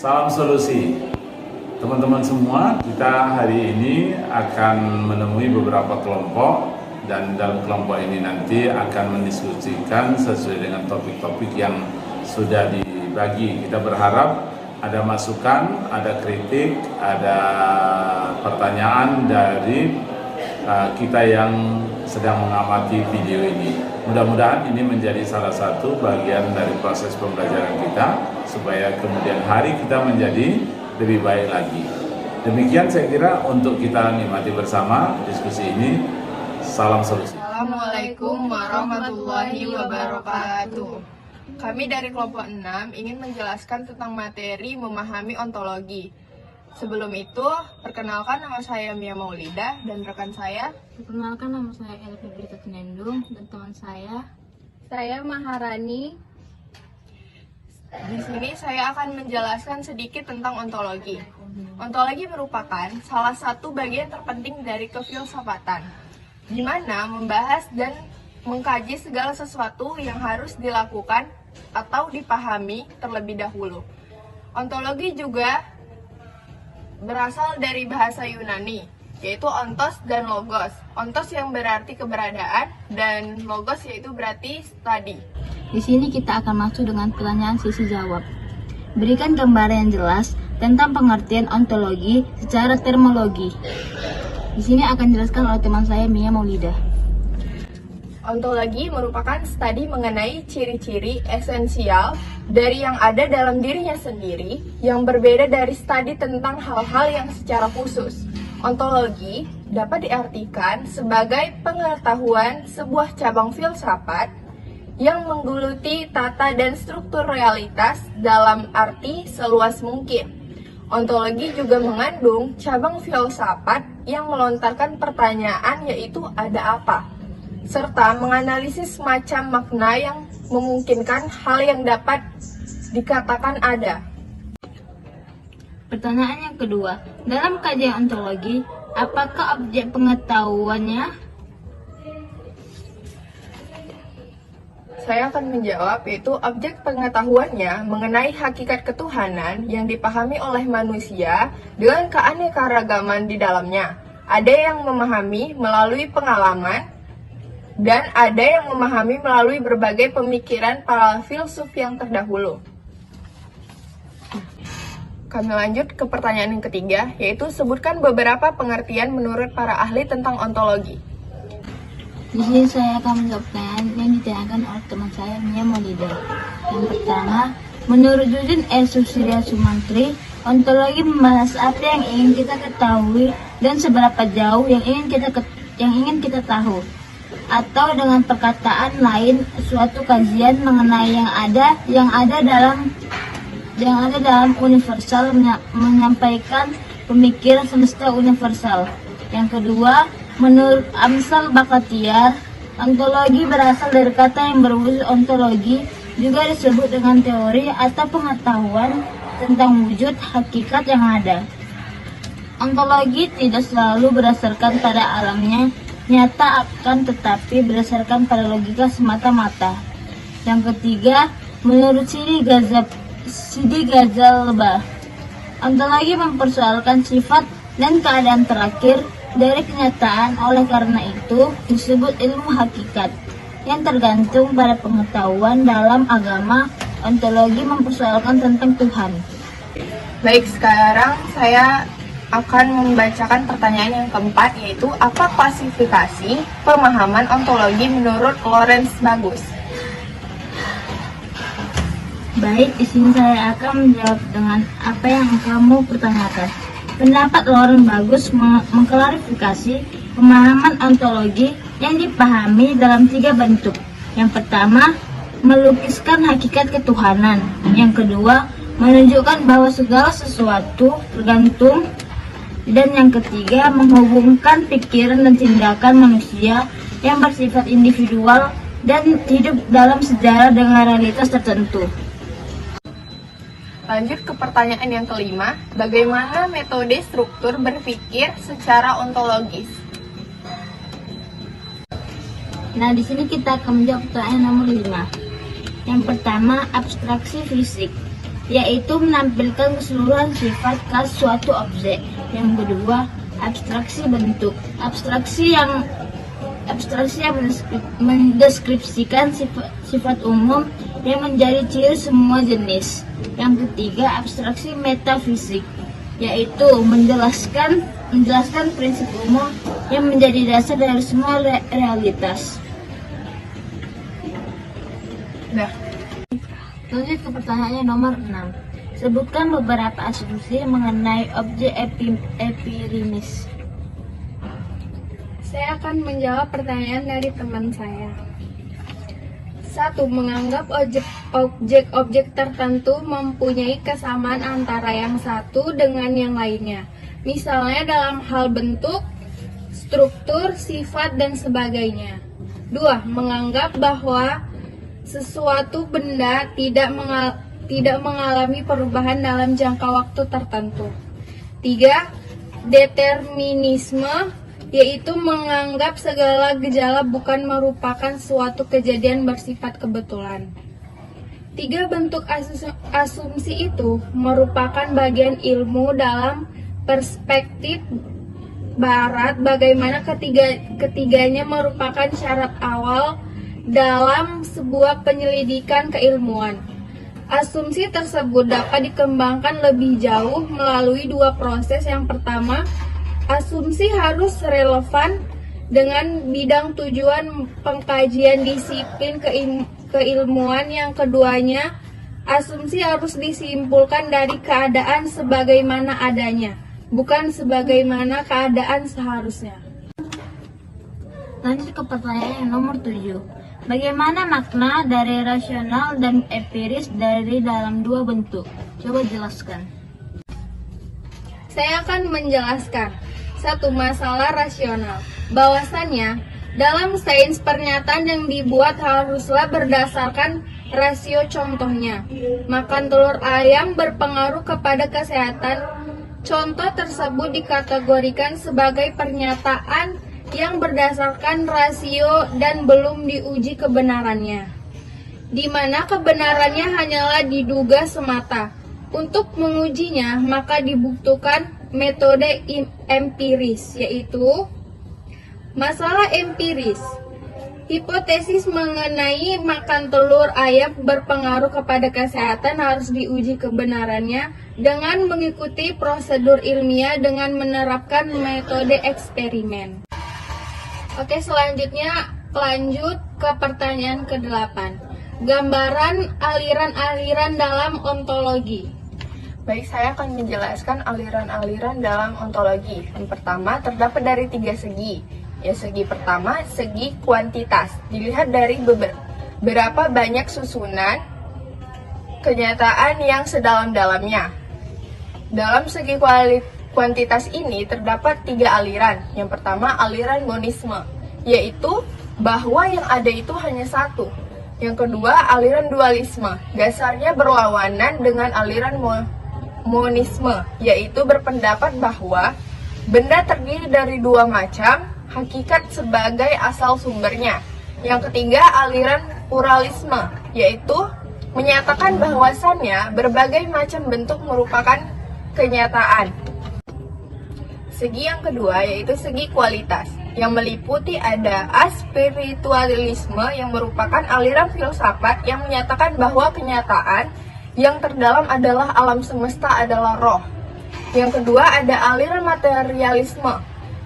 Salam solusi. Teman-teman semua, kita hari ini akan menemui beberapa kelompok dan dalam kelompok ini nanti akan mendiskusikan sesuai dengan topik-topik yang sudah dibagi. Kita berharap ada masukan, ada kritik, ada pertanyaan dari kita yang sedang mengamati video ini. Mudah-mudahan ini menjadi salah satu bagian dari proses pembelajaran kita supaya kemudian hari kita menjadi lebih baik lagi. Demikian saya kira untuk kita nikmati bersama diskusi ini. Salam solusi. Assalamualaikum warahmatullahi wabarakatuh. Kami dari kelompok 6 ingin menjelaskan tentang materi memahami ontologi. Sebelum itu, perkenalkan nama saya Mia Maulidah dan rekan saya. Perkenalkan nama saya Elvi Berita Tenendung dan teman saya Maharani. Di sini saya akan menjelaskan sedikit tentang ontologi. Ontologi merupakan salah satu bagian terpenting dari kefilsafatan, di mana membahas dan mengkaji segala sesuatu yang harus dilakukan atau dipahami terlebih dahulu. Ontologi juga berasal dari bahasa Yunani, yaitu ontos dan logos. Ontos yang berarti keberadaan dan logos yaitu berarti study. Di sini kita akan masuk dengan pertanyaan sisi jawab. Berikan gambaran yang jelas tentang pengertian ontologi secara terminologi. Di sini akan dijelaskan oleh teman saya Mia Maulidah. Ontologi merupakan studi mengenai ciri-ciri esensial dari yang ada dalam dirinya sendiri yang berbeda dari studi tentang hal-hal yang secara khusus. Ontologi dapat diartikan sebagai pengetahuan sebuah cabang filsafat yang menggeluti tata dan struktur realitas dalam arti seluas mungkin. Ontologi juga mengandung cabang filsafat yang melontarkan pertanyaan yaitu ada apa, serta menganalisis macam makna yang memungkinkan hal yang dapat dikatakan ada. Pertanyaan yang kedua, dalam kajian ontologi, apakah objek pengetahuannya? Saya akan menjawab, yaitu objek pengetahuannya mengenai hakikat ketuhanan yang dipahami oleh manusia dengan keanekaragaman di dalamnya. Ada yang memahami melalui pengalaman, dan ada yang memahami melalui berbagai pemikiran para filsuf yang terdahulu. Kami lanjut ke pertanyaan yang ketiga, yaitu sebutkan beberapa pengertian menurut para ahli tentang ontologi. Di sini saya akan menjawab pertanyaan yang ditanyakan oleh teman saya Mia Maulidah. Yang pertama, menurut Judin E. Susilo Sumantri, ontologi membahas apa yang ingin kita ketahui dan seberapa jauh yang ingin kita tahu. Atau dengan perkataan lain, suatu kajian mengenai yang ada dalam universal menyampaikan pemikiran semesta universal. Yang kedua, menurut Amsal Bakatiar, ontologi berasal dari kata yang berwujud. Ontologi juga disebut dengan teori atau pengetahuan tentang wujud hakikat yang ada. Ontologi tidak selalu berdasarkan pada alamnya nyata, akan tetapi berdasarkan pada logika semata-mata. Yang ketiga, menurut Sidi Ghazal, ontologi mempersoalkan sifat dan keadaan terakhir dari kenyataan, oleh karena itu disebut ilmu hakikat yang tergantung pada pengetahuan. Dalam agama, ontologi mempersoalkan tentang Tuhan. Baik, sekarang saya akan membacakan pertanyaan yang keempat, yaitu apa klasifikasi pemahaman ontologi menurut Lawrence Bagus? Baik, di sini saya akan menjawab dengan apa yang kamu pertanyakan. Pendapat Lawrence Bagus mengklarifikasi pemahaman ontologi yang dipahami dalam 3 bentuk. Yang pertama, melukiskan hakikat ketuhanan. Yang kedua, menunjukkan bahwa segala sesuatu tergantung. Dan yang ketiga, menghubungkan pikiran dan tindakan manusia yang bersifat individual dan hidup dalam sejarah dengan realitas tertentu. Lanjut ke pertanyaan yang kelima, bagaimana metode struktur berpikir secara ontologis? Nah, di sini kita akan menjawab pertanyaan nomor 5. Yang pertama, abstraksi fisik. yaitu menampilkan keseluruhan sifat khas suatu objek. Yang kedua, abstraksi bentuk. Abstraksi yang mendeskripsikan sifat umum yang menjadi ciri semua jenis. Yang ketiga, abstraksi metafisik, yaitu menjelaskan prinsip umum yang menjadi dasar dari semua realitas. Nah, Lanjut ke pertanyaannya nomor 6. Sebutkan beberapa asumsi mengenai objek empirimis. Saya akan menjawab pertanyaan dari teman saya. 1. Menganggap objek-objek tertentu mempunyai kesamaan antara yang satu dengan yang lainnya. Misalnya dalam hal bentuk, struktur, sifat, dan sebagainya. 2. Menganggap bahwa sesuatu benda tidak mengalami perubahan dalam jangka waktu tertentu. 3. Determinisme, yaitu menganggap segala gejala bukan merupakan suatu kejadian bersifat kebetulan. 3 bentuk asumsi itu merupakan bagian ilmu dalam perspektif Barat, bagaimana ketiganya merupakan syarat awal dalam sebuah penyelidikan keilmuan. Asumsi tersebut dapat dikembangkan lebih jauh melalui 2 proses. Yang pertama, asumsi harus relevan dengan bidang tujuan pengkajian disiplin keilmuan. Yang keduanya, asumsi harus disimpulkan dari keadaan sebagaimana adanya, bukan sebagaimana keadaan seharusnya. Lanjut ke pertanyaan yang nomor 7. Bagaimana makna dari rasional dan empiris dari dalam 2 bentuk? Coba jelaskan. Saya akan menjelaskan. 1. Masalah rasional. Bahwasannya, dalam sains pernyataan yang dibuat haruslah berdasarkan rasio. Contohnya, makan telur ayam berpengaruh kepada kesehatan. Contoh tersebut dikategorikan sebagai pernyataan yang berdasarkan rasio dan belum diuji kebenarannya, di mana kebenarannya hanyalah diduga semata. Untuk mengujinya, maka dibutuhkan metode empiris, yaitu masalah empiris. Hipotesis mengenai makan telur ayam berpengaruh kepada kesehatan harus diuji kebenarannya dengan mengikuti prosedur ilmiah dengan menerapkan metode eksperimen. Oke, selanjutnya lanjut ke pertanyaan ke-8. Gambaran aliran-aliran dalam ontologi. baik, saya akan menjelaskan aliran-aliran dalam ontologi. Yang pertama, terdapat dari 3 segi. Ya, segi pertama, segi kuantitas. Dilihat dari berapa banyak susunan kenyataan yang sedalam-dalamnya. Dalam segi kuantitas ini terdapat 3 aliran. Yang pertama, aliran monisme, yaitu bahwa yang ada itu hanya satu. Yang kedua, aliran dualisme, dasarnya berlawanan dengan aliran monisme, yaitu berpendapat bahwa benda terdiri dari 2 macam, hakikat sebagai asal sumbernya. Yang ketiga, aliran pluralisme, yaitu menyatakan bahwasannya berbagai macam bentuk merupakan kenyataan. Segi yang kedua yaitu segi kualitas, yang meliputi ada aspiritualisme yang merupakan aliran filsafat yang menyatakan bahwa kenyataan yang terdalam adalah alam semesta adalah roh. Yang kedua ada aliran materialisme,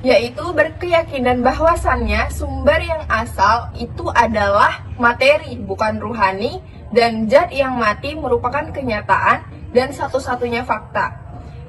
yaitu berkeyakinan bahwasannya sumber yang asal itu adalah materi, bukan ruhani, dan zat yang mati merupakan kenyataan dan satu-satunya fakta.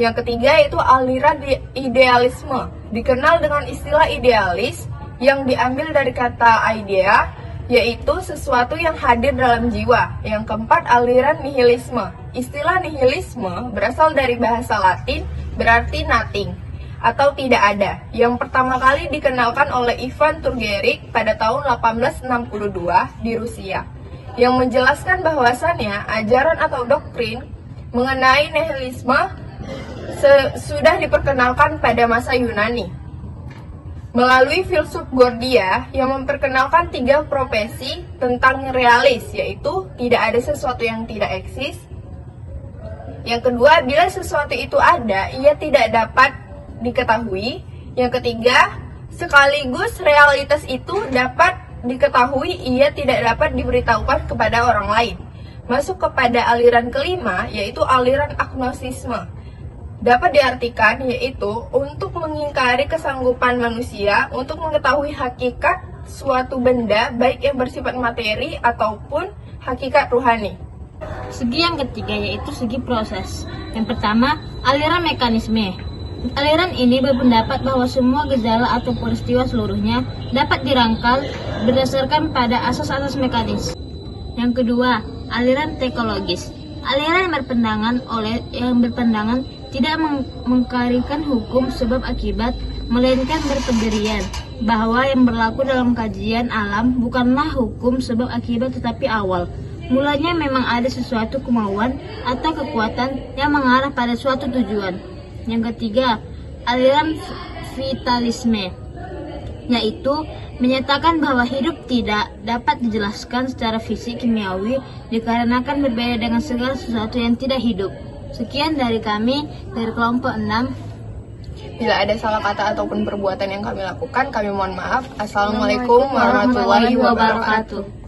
Yang ketiga itu aliran idealisme, dikenal dengan istilah idealis yang diambil dari kata idea, yaitu sesuatu yang hadir dalam jiwa. Yang keempat, aliran nihilisme. Istilah nihilisme berasal dari bahasa Latin, berarti nothing atau tidak ada. Yang pertama kali dikenalkan oleh Ivan Turgenev pada tahun 1862 di Rusia, yang menjelaskan bahwasannya ajaran atau doktrin mengenai nihilisme sudah diperkenalkan pada masa Yunani melalui filsuf Gordia yang memperkenalkan 3 profesi tentang realis, yaitu tidak ada sesuatu yang tidak eksis, Yang kedua, bila sesuatu itu ada, ia tidak dapat diketahui. Yang ketiga, sekaligus realitas itu dapat diketahui, ia tidak dapat diberitahukan kepada orang lain. Masuk kepada aliran kelima, yaitu aliran agnosisme. Dapat diartikan yaitu untuk mengingkari kesanggupan manusia untuk mengetahui hakikat suatu benda, baik yang bersifat materi ataupun hakikat ruhani. Segi yang ketiga yaitu segi proses. Yang pertama, aliran mekanisme. Aliran ini berpendapat bahwa semua gejala atau peristiwa seluruhnya dapat dirangkal berdasarkan pada asas-asas mekanis. Yang kedua, aliran teologis. Aliran yang berpandangan tidak mengkarikan hukum sebab akibat, melainkan berpendirian bahwa yang berlaku dalam kajian alam bukanlah hukum sebab akibat tetapi awal. Mulanya memang ada sesuatu kemauan atau kekuatan yang mengarah pada suatu tujuan. Yang ketiga, aliran vitalisme, yaitu menyatakan bahwa hidup tidak dapat dijelaskan secara fisik kimiawi dikarenakan berbeda dengan segala sesuatu yang tidak hidup. Sekian dari kami, dari kelompok 6. Bila ada salah kata ataupun perbuatan yang kami lakukan, kami mohon maaf. Assalamualaikum warahmatullahi wabarakatuh.